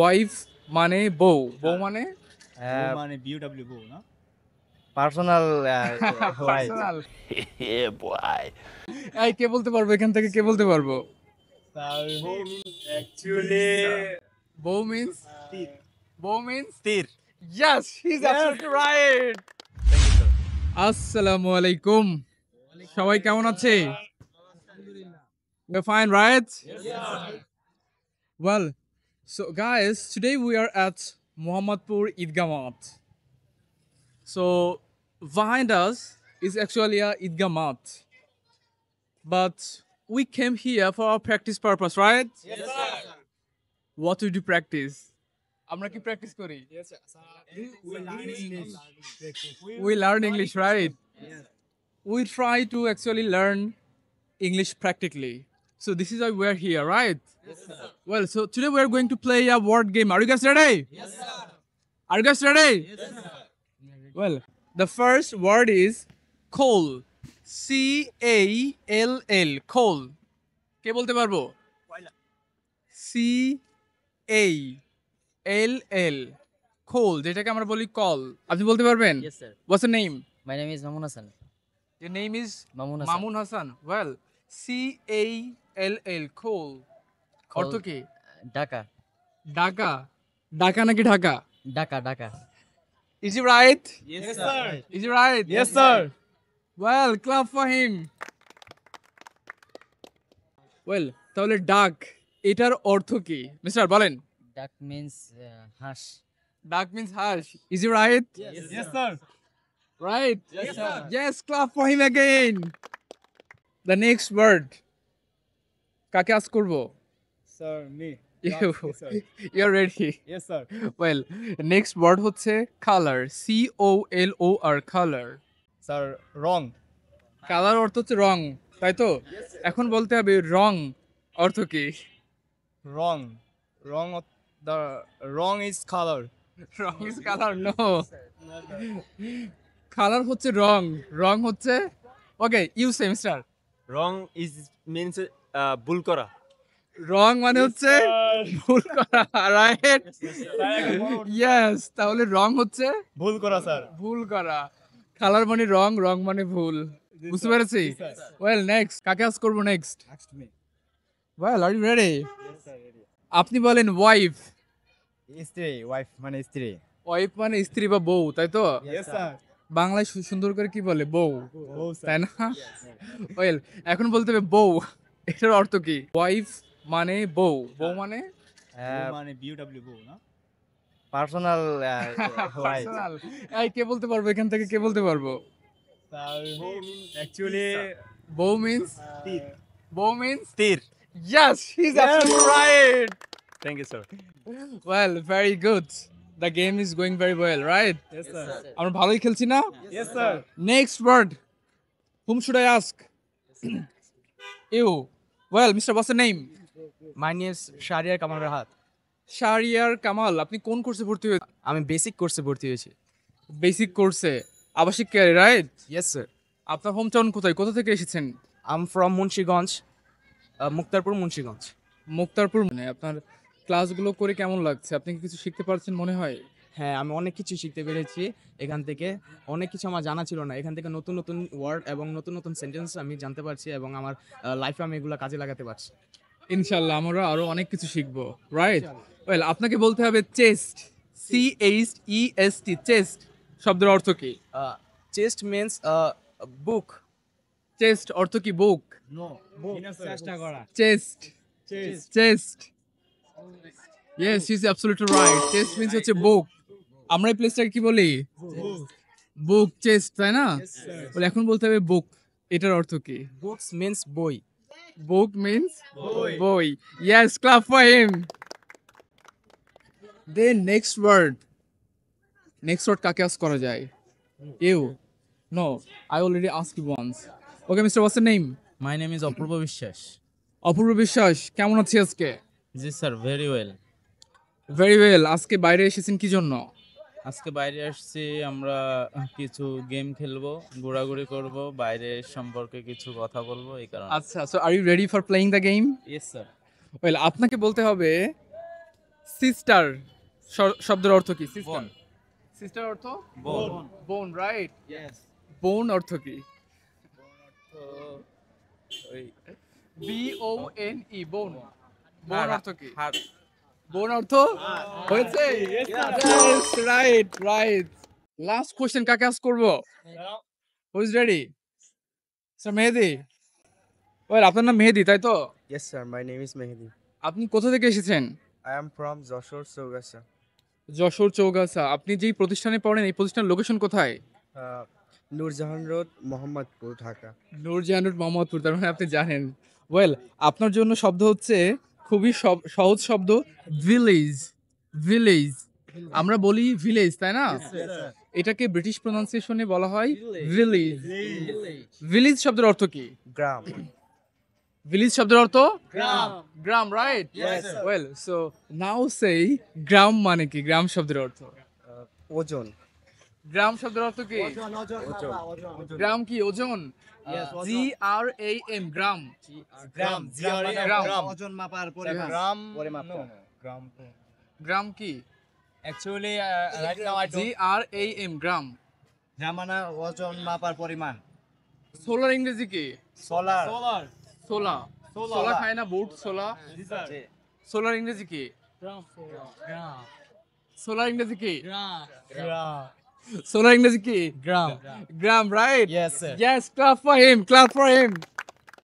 Wife মানে বউ, বউ মানে বউ মানে বিউডব্লিউ বউ না পার্সোনাল ওয়াইফ পার্সোনাল। এই কে বলতে পারবো এখান থেকে, কে বলতে পারবো? অ্যাকচুয়ালি বউ মিন্স, বউ মিন্স তীর yes, he is absolutely right. আসসালামু আলাইকুম, সবাই কেমন আছে? We're fine, right? Well, so guys, today we are at Mohammadpur Idgah Math. So behind us is actually a Idgah Math, but we came here for our practice purpose, right? Yes, sir. What we do practice? আমরা কি practice করি? We learn English, right? We try to actually learn English practically. So this is why we're here, right? Yes, sir. Well, so today we're going to play a word game. Are you guys ready? Yes, sir. Are you guys ready? Yes, sir. Well, the first word is coal. C-A-L-L. Coal. কে বলতে পারবো? C-A-L-L. Coal, যেটাকে আমরা বলি call. আপনি বলতে পারবেন? Yes, sir. What's your name? My name is Mamun Hassan. Your name is Mamun Hassan. Mamun Hassan. Well, C-A-L-L. Coal. অর্থ কি? Dhaka. ঢাকা। ঢাকা নাকি Dhaka? Dhaka, Dhaka. Is he right? Yes, sir. Is he right? Yes, sir. Well, clap for him. Well, তাহলে ডাক এটার অর্থ কি? Mister বলেন। Duck means hash. ডাক means harsh. Is he right? Yes, sir. Right? Yes, sir. Yes, clap for him again. The next word. কাকে আস করব? Sir, me. You. You're ready. Yes, sir. Well, next word হচ্ছে color. C-O-L-O-R. Color. Sir, wrong. Colour অর্থ হচ্ছে রং, তাই তো? এখন বলতে হবে রং অর্থ কি? Wrong. Wrong. The wrong is color. রং ইজ কালার, নো। কালার হচ্ছে রং, রং হচ্ছে okay you say mister. Wrong is means ভুল করা। রং মানে হচ্ছে ভুল করা, রাইট? ইয়েস, তাহলে রং হচ্ছে ভুল করা স্যার। ভুল করা। কালার মানে রং, রং মানে ভুল। বুঝতে পেরেছি? ওয়েল, নেক্সট কাকে আস করবো? Next well, are you ready? আপনি বলেন ওয়াইফ। স্ত্রী, ওয়াইফ মানে স্ত্রী। ওয়াইফ মানে স্ত্রী বা বউ, তাই তো? Yes, sir. বাংলায় সুন্দর করে কি বলে? বউ, বউ স্যার। তাই না? ওয়েল, এখন বলতে হবে বউ এটার অর্থ কি? ওয়াইফ মানে বউ, বউ মানে বউ মানে বিউডব্লিউ বউ না পার্সোনাল ওয়াইফ। Personal. এই কে বলতে পারবো এখান থেকে, কে বলতে পারবো? স্যার, অ্যাকচুয়ালি বউ মিন্স, তীর। বউ মিন্স তীর। yes, he's absolutely right. Thank you, sir. Well, very good. The game is going very well, right? Yes, sir. আমরা ভালোই খেলছি না? Yes, sir. Next word. Whom should I ask? You. Well, Mr. What's the name? My name is Shahriar Kamal Rahat. Shahriar Kamal. আপনি কোন কোর্সে ভর্তি হয়েছেন? আমি বেসিক কোর্সে ভর্তি হয়েছি। বেসিক কোর্সে, আবাসিক কেয়ারে, রাইট? Yes sir. আপনার হোম টাউন কোথায়, কোথা থেকে এসেছেন? I am from Munshiganj, Muktarpur Munshiganj. Muktarpur. মানে আপনার ক্লাসগুলো করে কেমন লাগছে? আপনি কি কিছু শিখতে পারছেন মনে হয়? হ্যাঁ, আমি অনেক কিছু শিখতে পেরেছি এখান থেকে। অনেক কিছু আমার জানা ছিল না, এখান থেকে নতুন নতুন ওয়ার্ড এবং নতুন নতুন সেন্টেন্স আমি জানতে পারছি এবং আমার লাইফে আমি এগুলো কাজে লাগাতে পারছি। ইনশাল্লাহ আমরা আরো অনেক কিছু শিখবো, রাইট? ওয়েল, আপনাকে বলতে হবে চেস্ট। CHEST, চেস্ট শব্দের অর্থ কি? চেস্ট মিন্স বুক। চেস্ট অর্থ কি? বুক। নো, চেষ্টা করা। Chest, chest. Yes, he is absolutely right. Chest means হচ্ছে বুক। আমরা এই প্লেসটাকে কি বলি? বুক, চেস্ট, তাই না? বলে এখন বলতে হবে বুক এটার অর্থ কি? বুকস মিন্স বই। Book means boy. Yes, clap for him. Then next word. Next word কাকে ask করা যায়? You. No, I already asked you once. Okay, Mr. What's the name? My name is Apurva বিশ্বাস. অপূর্ব বিশ্বাস। কেমন আছি আজকে? জি sir, very well. Very well. আজকে বাইরে এসেছেন কি জন্য? আজকে বাইরে আসছি, আমরা কিছু গেম খেলবো, ঘোরাঘুরি করব, বাইরে সম্পর্কে কিছু কথা বলবো, এই কারণে। আচ্ছা, so are you ready for playing the game? Yes sir. Well, আপনাকে বলতে হবে সিস্টার শব্দের অর্থ কি? সিস্টার সিস্টার অর্থ বোন, রাইট? বোন অর্থ কি? বি ও এন ই, বোন। বোন অর্থ কি? বোন অর্থ হয়েছে? Right right. লাস্ট কোশ্চেন কাকে আস্ক করব? Who is ready? Sir Mehedi. Well, আপনার নাম মেহেদি, তাই তো? Yes, sir. My name is Mehdi. আপনি কোথা থেকে এসেছেন? I am from Joshua, Sogasa. Jessore Chaugachha. আপনি যেই প্রতিষ্ঠানে পড়েন এই প্রতিষ্ঠানের লোকেশন কোথায়? Nurjahan Road, Mohammadpur, Dhaka. Nurjahan road, Mohammadpur. তার মানে আপনি জানেন। ওয়েল, আপনার জন্য শব্দ হচ্ছে খুবই সহজ শব্দ, ভিলেজ। ভিলেজ, আমরা বলি ভিলেজ, তাই না? এটাকে ব্রিটিশ প্রোনাউন্সিয়েশনে বলা হয় ভিলেজ। ভিলেজ শব্দের অর্থ কি? Gram. ভিলেজ শব্দের অর্থ গ্রাম, রাইট? ওয়েল, সো নাও সেই গ্রাম মানে কি? গ্রাম শব্দের অর্থ? Ojon. গ্রাম শব্দের অর্থ কি? গ্রাম কি? ওজন? G R A M, gram. Gram. Gram. Ojon mapar Gram. Gram কি? Actually, right now I G R A M, gram. Ramana ojon mapar poriman. Solar ইংরেজি কি? Solar. সোলা। সোলা খায় না বুট? সোলা। সোলার ইংরেজি কি? সোলার ইংরেজি কি? সোলার ইংরেজি কি? Gram. Gram, right? Yes, sir. Yes, clap for him, clap for him.